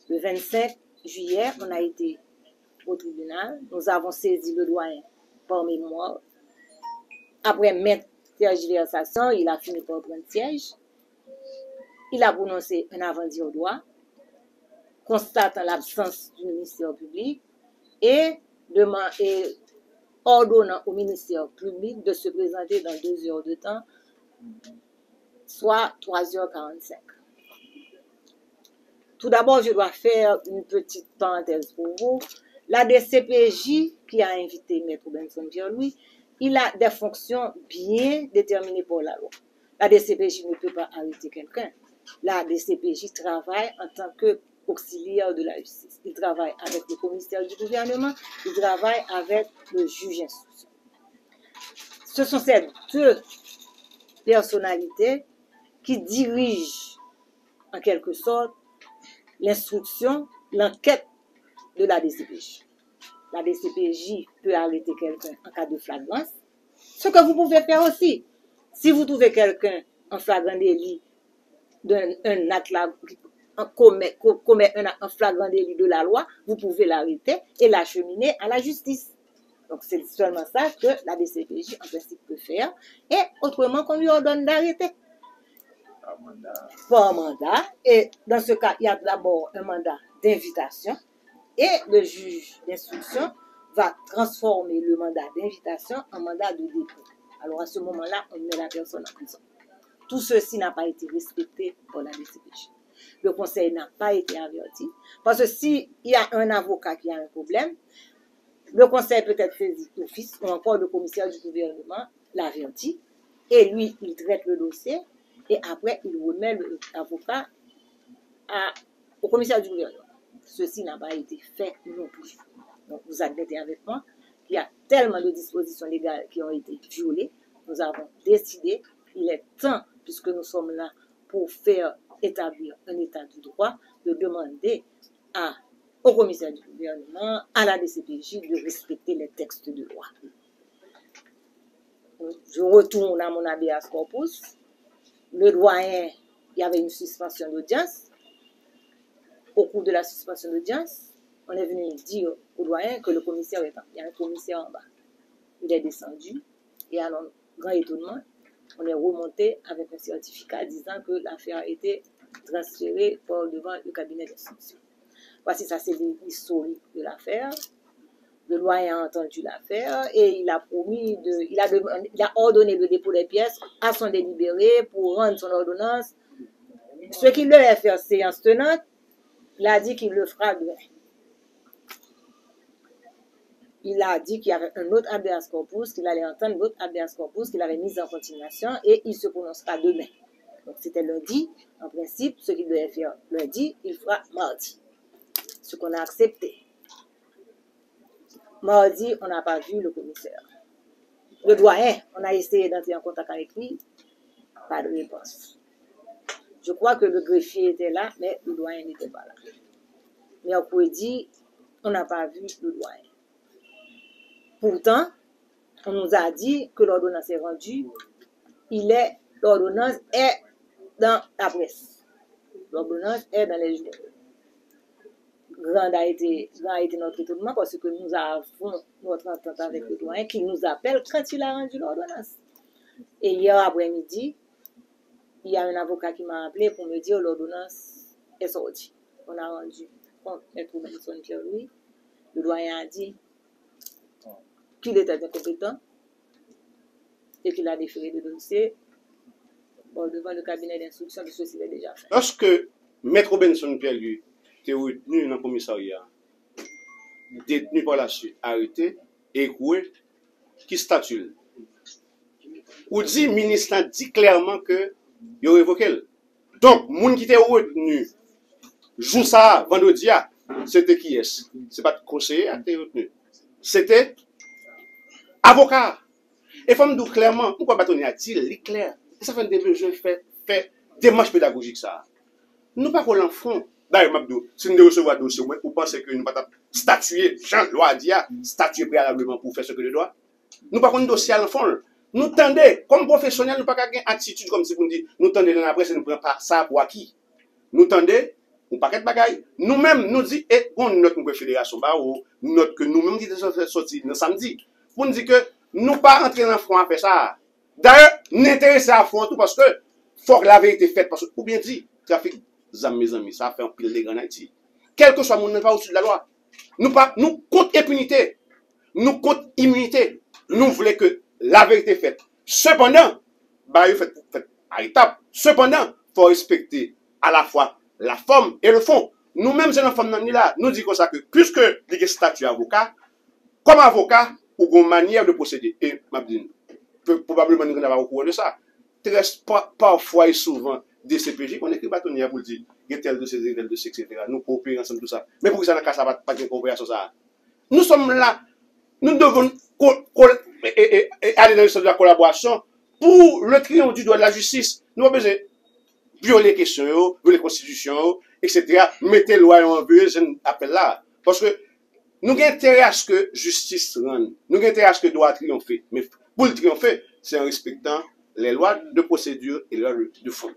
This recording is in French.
Le 25 juillet, on a été au tribunal. Nous avons saisi le doyen par mémoire. Après maintes tergiversations, il a fini par prendre siège. Il a prononcé un avant-dit au droit, constatant l'absence du ministère public et ordonnant au ministère public de se présenter dans 2 heures de temps, soit 3h45. Tout d'abord, je dois faire une petite parenthèse pour vous. La DCPJ, qui a invité Maître Benson Pierre-Louis, il a des fonctions bien déterminées par la loi. La DCPJ ne peut pas arrêter quelqu'un. La DCPJ travaille en tant qu'auxiliaire de la justice. Il travaille avec le commissaire du gouvernement, il travaille avec le juge d'instruction. Ce sont ces deux personnalités qui dirigent en quelque sorte l'instruction, l'enquête de la DCPJ. La DCPJ peut arrêter quelqu'un en cas de flagrance. Ce que vous pouvez faire aussi, si vous trouvez quelqu'un en flagrant délit d'un acte commet un flagrant délit de la loi, vous pouvez l'arrêter et l'acheminer à la justice. Donc c'est seulement ça que la DCPJ en principe peut faire, et autrement qu'on lui ordonne d'arrêter. Pour un mandat, et dans ce cas, il y a d'abord un mandat d'invitation, et le juge d'instruction va transformer le mandat d'invitation en mandat de dépôt. Alors à ce moment-là, on met la personne en prison. Tout ceci n'a pas été respecté par la DCPJ. Le conseil n'a pas été averti, parce que s'il y a un avocat qui a un problème, le conseil peut être saisi d'office, ou encore le commissaire du gouvernement l'avertit, et lui, il traite le dossier, et après, il remet l'avocat au commissaire du gouvernement. Ceci n'a pas été fait non plus. Donc, vous admettez avec moi qu'il y a tellement de dispositions légales qui ont été violées. Nous avons décidé, il est temps, puisque nous sommes là pour faire établir un état du droit, de demander au commissaire du gouvernement, à la DCPJ, de respecter les textes de loi. Je retourne à mon habeas corpus. Le doyen, il y avait une suspension d'audience. Au cours de la suspension d'audience, on est venu dire au doyen que le commissaire est il y a un commissaire en bas. Il est descendu et à notre grand étonnement, on est remonté avec un certificat disant que l'affaire a été transférée par devant le cabinet d'instruction. Voici, ça c'est l'historique de l'affaire. Le doyen a entendu l'affaire et il a promis il a ordonné le dépôt des pièces à son délibéré pour rendre son ordonnance. Ce qu'il devait faire séance tenante, il a dit qu'il le fera demain. Il a dit qu'il y avait un autre habeas corpus, qu'il allait entendre l'autre habeas corpus, qu'il avait mis en continuation et il se prononcera demain. Donc c'était lundi. En principe, ce qu'il devait faire lundi, il fera mardi. Ce qu'on a accepté. Mardi, on n'a pas vu le commissaire. Le doyen, on a essayé d'entrer en contact avec lui, pas de réponse. Je crois que le greffier était là, mais le doyen n'était pas là. Mercredi, on n'a pas vu le doyen. Pourtant, on nous a dit que l'ordonnance est rendue. L'ordonnance est dans la presse. L'ordonnance est dans les journaux. Grand a été notre étonnement parce que nous avons notre entente avec le doyen qui nous appelle quand il a rendu l'ordonnance. Et hier après-midi, il y a un avocat qui m'a appelé pour me dire que l'ordonnance est sortie. On a rendu compte Maître Benson Pierre-Louis. Le doyen a dit qu'il était incompétent et qu'il a déféré le dossier devant le cabinet d'instruction de ceci est déjà fait. Lorsque Maître Benson Pierre-Louis était retenu dans le commissariat, détenu par la suite, arrêté, écroué, qui statue? Ou dit, le ministre dit clairement que il a révoqué. Donc, les gens qui étaient retenus, jour ça, vendredi, c'était qui est-ce? Ce n'est pas le conseiller qui était retenu. C'était avocat. Et il faut me dire clairement, pourquoi bâtonner a dit, il est clair. Ça fait des besoins, fait démarche pédagogique ça. Nous pas pour l'enfant. D'ailleurs, Mabdou, si nous recevons un dossier, vous pensez que nous ne pouvons pas statuer, Jean loi a dit, statuer préalablement pour faire ce que nous doit. Nous pas un dossier à l'enfant. Nous tendez, comme professionnels, nous pas une attitude comme si vous dites, nous tendez dans la presse et nous ne prenons pas ça pour acquis. Nous tendez, un paquet de bagailles. Nous-mêmes, nous disons, et on notre fédération, ou notre que nous-mêmes qui sommes sortis le samedi, pour nous dire que nous pas rentrer dans le front à faire ça. D'ailleurs, n'intéresser à fond tout parce que faut que la vérité faite. Parce que, ou bien dit, trafic, mes amis, ça fait un pile de en Haïti. Quel que soit mon n'est pas au-dessus de la loi. Nous contre impunité. Nous contre immunité. Nous voulons que la vérité faite. Cependant, bah, fait à étape. Cependant, faut respecter à la fois la forme et le fond. Nous-mêmes, c'est la forme là. Nous disons ça que, puisque il y a statut avocat, comme avocat, ou une manière de procéder. Et, probablement, nous n'avons pas au courant de ça. Très parfois et souvent, des CPJ, on écrit bâtonnière pour dire, il y a tel de ces, etc. Nous coopérons ensemble, tout ça. Mais pour que ça n'a pas de coopération, ça. Nous sommes là. Nous devons aller dans le sens de la collaboration pour le triomphe du droit de la justice. Nous avons besoin de violer les questions, violer les constitutions, etc. Mettez loi en vue, je n'appelle là. Parce que nous avons intérêt à ce que justice rende. Nous avons intérêt à ce que le droit triomphe. Mais pour le triompher, c'est en respectant les lois de procédure et les lois de fond.